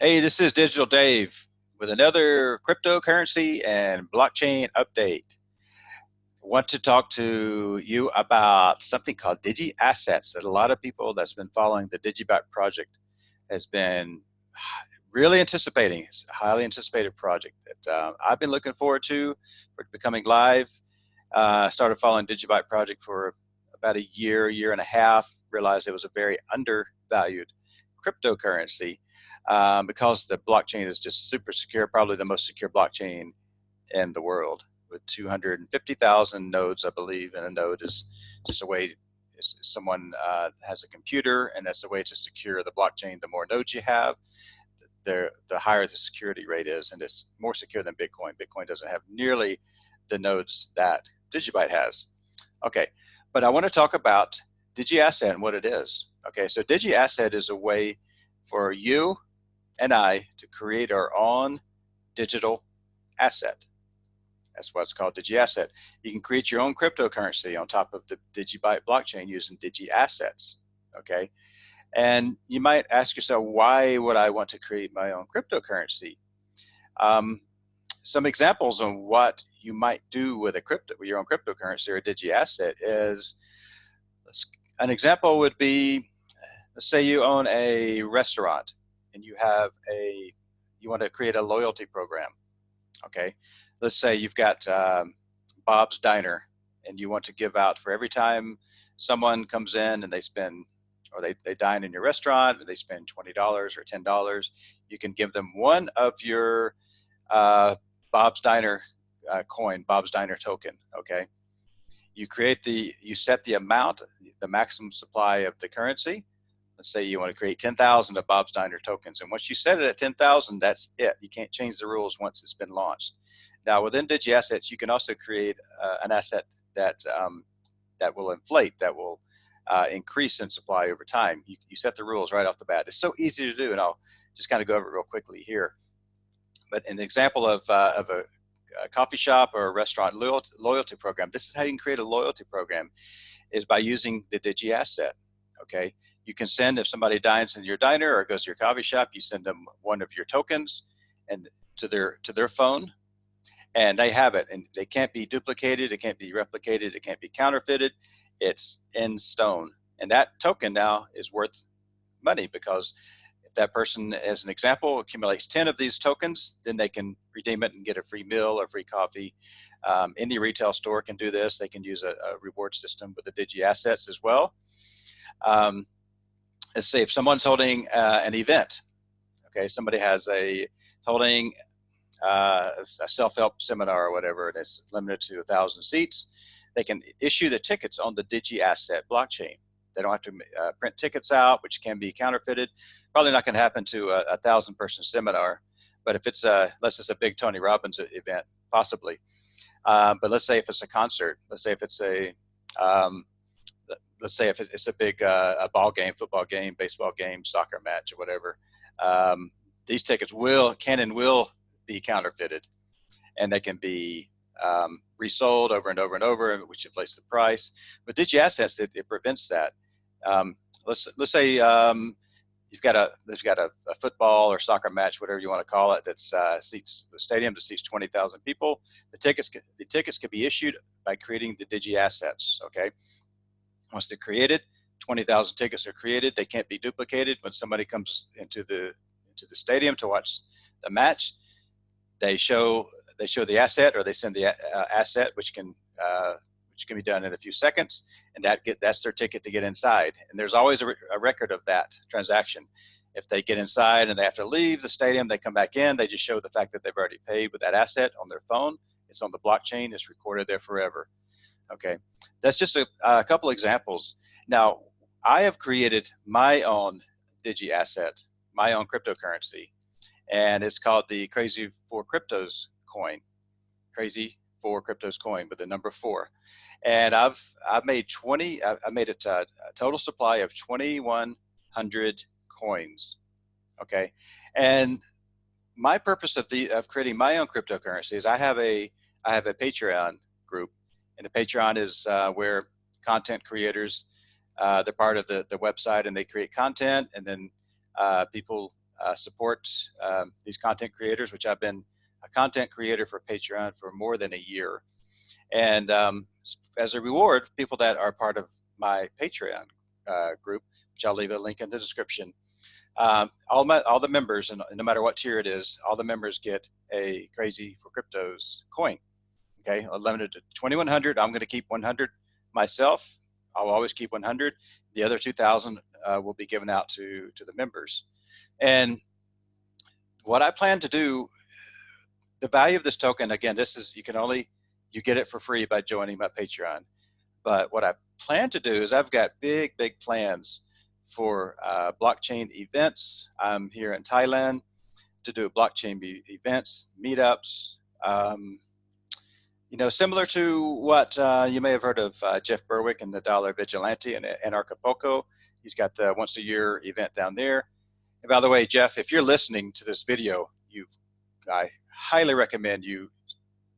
Hey, this is Digital Dave with another cryptocurrency and blockchain update. I want to talk to you about something called DigiAssets that a lot of people that's been following the DigiBot project has been really anticipating. It's a highly anticipated project that I've been looking forward to for becoming live. Started following DigiBot project for about a year and a half, realized it was a very undervalued cryptocurrency because the blockchain is just super secure, probably the most secure blockchain in the world with 250,000 nodes, I believe. And a node is just a way someone has a computer, and that's a way to secure the blockchain. The more nodes you have, the higher the security rate is, and it's more secure than Bitcoin. Bitcoin doesn't have nearly the nodes that Digibyte has. Okay, but I want to talk about DigiAsset and what it is. Okay, so DigiAsset is a way for you and I to create our own digital asset. That's what's called DigiAsset. You can create your own cryptocurrency on top of the Digibyte blockchain using DigiAssets. Okay, and you might ask yourself, why would I want to create my own cryptocurrency? Some examples on what you might do with your own cryptocurrency or DigiAsset is, an example would be, let's say you own a restaurant and you want to create a loyalty program. Okay, let's say you've got Bob's Diner, and you want to give out for every time someone comes in and they dine in your restaurant, and they spend $20 or $10, you can give them one of your Bob's Diner coin, Bob's Diner token. Okay, you set the amount, the maximum supply of the currency. Let's say you want to create 10,000 of Bob's Diner tokens, and once you set it at 10,000, that's it. You can't change the rules once it's been launched. Now, within DigiAssets, you can also create an asset that will inflate, that will increase in supply over time. You set the rules right off the bat. It's so easy to do, and I'll just kind of go over it real quickly here. But in the example of a coffee shop or a restaurant loyalty program, this is how you can create a loyalty program, is by using the DigiAsset. Okay, you can send, if somebody dines in your diner or goes to your coffee shop, you send them one of your tokens and to their phone, and they have it, and they can't be duplicated, it can't be replicated, it can't be counterfeited. It's in stone, and that token now is worth money, because if that person, as an example, accumulates 10 of these tokens, then they can redeem it and get a free meal or free coffee. Any retail store can do this. They can use a reward system with the DigiAssets as well. Let's say if someone's holding an event, okay, somebody holding a self-help seminar or whatever, and it's limited to 1,000 seats, they can issue the tickets on the DigiAsset blockchain. They don't have to print tickets out, which can be counterfeited. Probably not going to happen to a 1,000-person seminar, but if it's unless it's a big Tony Robbins event, possibly. But let's say if it's a concert, let's say if it's a big a ball game, football game, baseball game, soccer match, or whatever, these tickets can and will be counterfeited, and they can be resold over and over and over, which inflates the price. But DigiAssets, it prevents that. Let's say you've got a football or soccer match, whatever you want to call it, that's seats the stadium that seats 20,000 people. The tickets can be issued by creating the DigiAssets. Okay, once they're created, 20,000 tickets are created. They can't be duplicated. When somebody comes into the stadium to watch the match, they show the asset, or they send the asset, which can be done in a few seconds, and that's their ticket to get inside. And there's always a record of that transaction. If they get inside and they have to leave the stadium, they come back in, they just show the fact that they've already paid with that asset on their phone. It's on the blockchain. It's recorded there forever. Okay, that's just a couple examples. Now, I have created my own DigiAsset, my own cryptocurrency, and it's called the Crazy for Cryptos coin. Crazy for Cryptos coin, with the number 4. And I've made a total supply of 2,100 coins. Okay, and my purpose of creating my own cryptocurrency is I have a Patreon group, and the Patreon is where content creators, they're part of the website, and they create content, and then people support these content creators, which I've been a content creator for Patreon for more than a year. And as a reward, people that are part of my Patreon group, which I'll leave a link in the description, all the members, and no matter what tier it is, all the members get a Crazy for Cryptos coin. Okay, limited to 2,100. I'm going to keep 100 myself. I'll always keep 100. The other 2,000 will be given out to the members. And what I plan to do, the value of this token, again, this is, you get it for free by joining my Patreon. But what I plan to do is I've got big plans for blockchain events. I'm here in Thailand to do blockchain events, meetups, similar to what you may have heard of Jeff Berwick and the Dollar Vigilante in Acapulco. He's got the once a year event down there. And by the way, Jeff, if you're listening to this video, I highly recommend you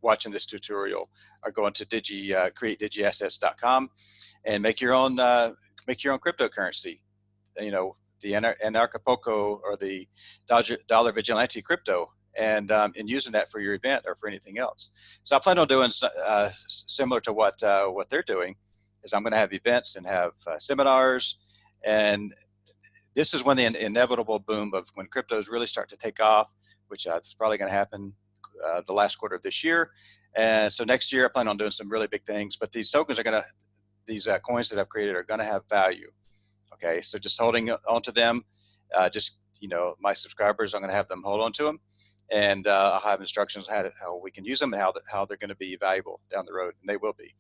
watching this tutorial or going to createdigiassets.com and make your own cryptocurrency. The Acapulco or the Dollar Vigilante crypto, and using that for your event or for anything else. So I plan on doing similar to what they're doing. Is I'm going to have events and have seminars, and this is when the inevitable boom of when cryptos really start to take off, which is probably going to happen the last quarter of this year. And so next year I plan on doing some really big things, but these tokens are these coins that I've created are going to have value. Okay, so just holding on to them, my subscribers, I'm going to have them hold on to them, and I'll have instructions on how we can use them and how they're going to be valuable down the road, and they will be.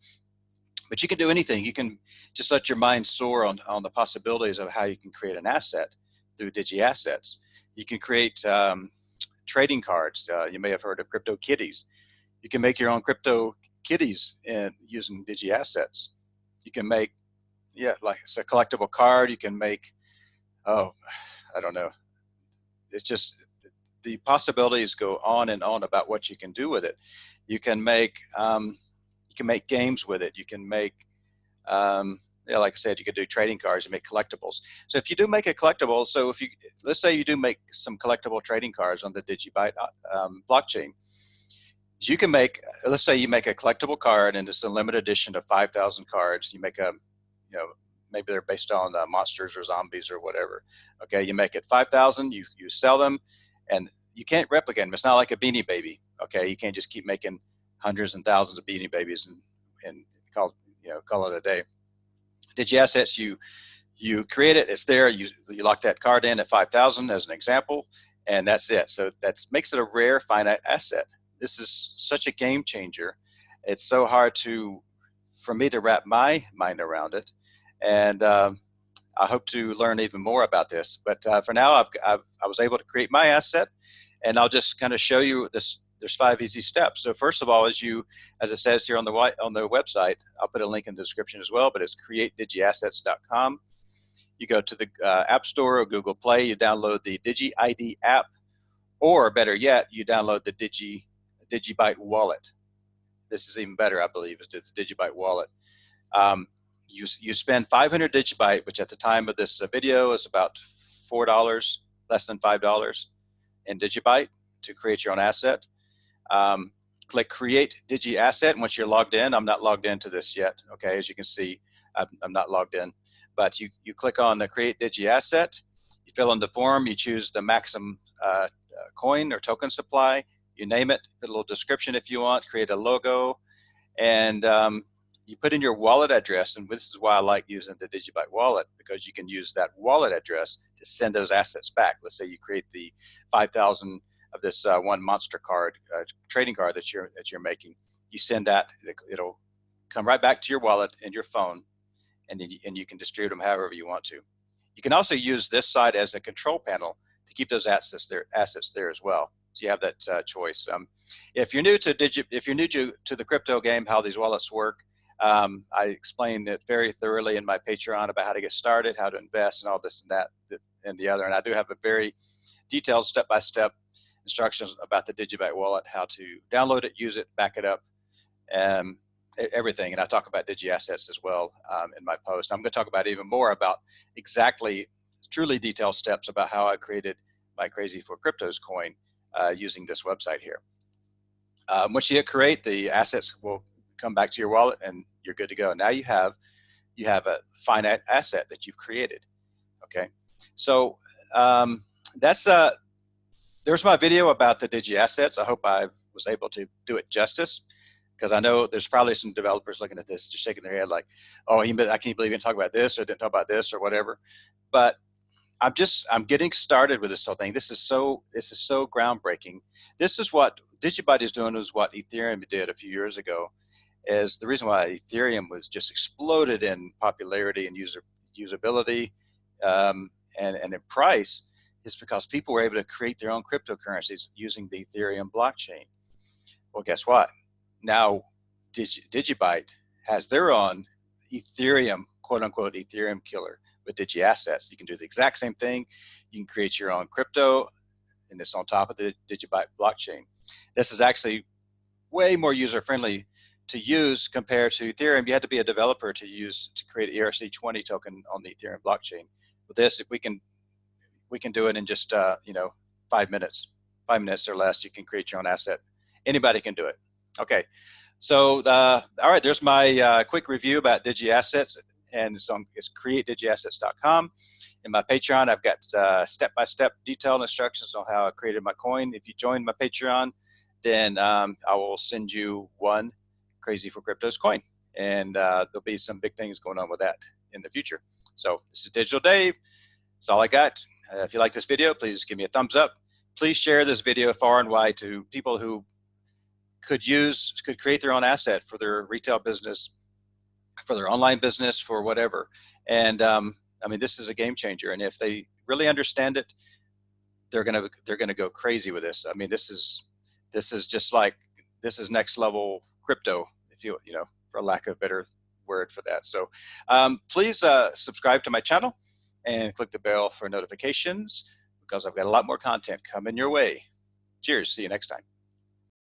But you can do anything. You can just let your mind soar on the possibilities of how you can create an asset through DigiAssets. You can create trading cards. You may have heard of crypto kitties. You can make your own crypto kitties using DigiAssets. You can make, like it's a collectible card. You can make, I don't know. It's just the possibilities go on and on about what you can do with it. You can make games with it. You can make, like I said, you could do trading cards and make collectibles. So if you do make a collectible, let's say you do make some collectible trading cards on the DigiByte blockchain, you can let's say you make a collectible card and it's a limited edition of 5,000 cards. You make maybe they're based on monsters or zombies or whatever. Okay, you make it 5,000, you sell them, and you can't replicate them. It's not like a Beanie Baby. Okay, you can't just keep making hundreds and thousands of Beanie Babies and call it a day. DigiAssets, you create it, it's there, you lock that card in at 5,000 as an example, and that's it. So that makes it a rare finite asset. This is such a game changer. It's so hard for me to wrap my mind around it, and I hope to learn even more about this. But for now, I was able to create my asset, and I'll just kind of show you this. There's 5 easy steps. So first of all, as it says here on the website, I'll put a link in the description as well, but it's createdigiassets.com. You go to the App Store or Google Play, you download the DigiID app, or better yet, you download the DigiByte wallet. This is even better, I believe, is the DigiByte wallet. You spend 500 DigiByte, which at the time of this video is about $4, less than $5 in DigiByte to create your own asset. Click Create DigiAsset, and once you're logged in, I'm not logged into this yet, okay, as you can see, I'm not logged in, but you click on the Create DigiAsset, you fill in the form, you choose the maximum coin or token supply, you name it, put a little description if you want, create a logo, and you put in your wallet address, and this is why I like using the DigiByte wallet, because you can use that wallet address to send those assets back. Let's say you create the 5,000 of this one monster card, trading card that you're making. You send that, it'll come right back to your wallet and your phone, and you can distribute them however you want to. You can also use this side as a control panel to keep those assets there as well. So you have that choice. If you're new to the crypto game, how these wallets work, I explained it very thoroughly in my Patreon about how to get started, how to invest, and all this and that and the other. And I do have a very detailed step-by-step instructions about the DigiByte wallet, how to download it, use it, back it up, everything. And I talk about DigiAssets as well in my post. I'm going to talk about even more about exactly truly detailed steps about how I created my Crazy for Cryptos coin using this website here. Once you hit create, the assets will come back to your wallet and you're good to go. Now you have a finite asset that you've created. Okay, so there's my video about the DigiAssets. I hope I was able to do it justice, because I know there's probably some developers looking at this just shaking their head like, oh, I can't believe you didn't talk about this or didn't talk about this or whatever. But I'm getting started with this whole thing. This is so groundbreaking. This is what DigiByte is doing, is what Ethereum did a few years ago. Is the reason why Ethereum was just exploded in popularity and usability and in price, is because people were able to create their own cryptocurrencies using the Ethereum blockchain. Well, guess what? Now DigiByte has their own Ethereum, quote unquote, Ethereum killer with DigiAssets. You can do the exact same thing. You can create your own crypto, and it's on top of the DigiByte blockchain. This is actually way more user-friendly to use compared to Ethereum. You had to be a developer to create an ERC20 token on the Ethereum blockchain. With this, if we can do it in just 5 minutes or less. You can create your own asset. Anybody can do it. Okay, so all right, there's my quick review about DigiAssets, and it's createdigiassets.com. In my Patreon, I've got step-by-step detailed instructions on how I created my coin. If you join my Patreon, then I will send you one Crazy for Cryptos coin, and there'll be some big things going on with that in the future. So this is Digital Dave. That's all I got. If you like this video, please give me a thumbs up. Please share this video far and wide to people who could create their own asset for their retail business, for their online business, for whatever. And I mean, this is a game changer. And if they really understand it, they're gonna go crazy with this. I mean, this is next level crypto, if you for lack of a better word for that. So please subscribe to my channel and click the bell for notifications, because I've got a lot more content coming your way. Cheers. See you next time.